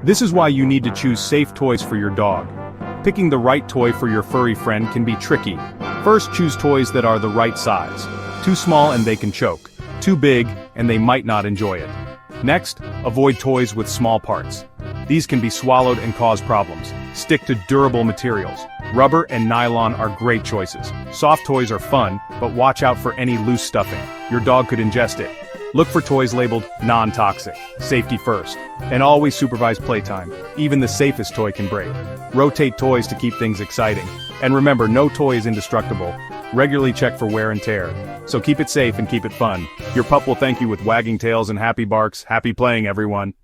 This is why you need to choose safe toys for your dog. Picking the right toy for your furry friend can be tricky. First, choose toys that are the right size. Too small and they can choke. Too big and they might not enjoy it. Next, avoid toys with small parts. These can be swallowed and cause problems. Stick to durable materials. Rubber and nylon are great choices. Soft toys are fun, but watch out for any loose stuffing. Your dog could ingest it. Look for toys labeled non-toxic. Safety first. And always supervise playtime. Even the safest toy can break. Rotate toys to keep things exciting. And remember, no toy is indestructible. Regularly check for wear and tear. So keep it safe and keep it fun. Your pup will thank you with wagging tails and happy barks. Happy playing, everyone.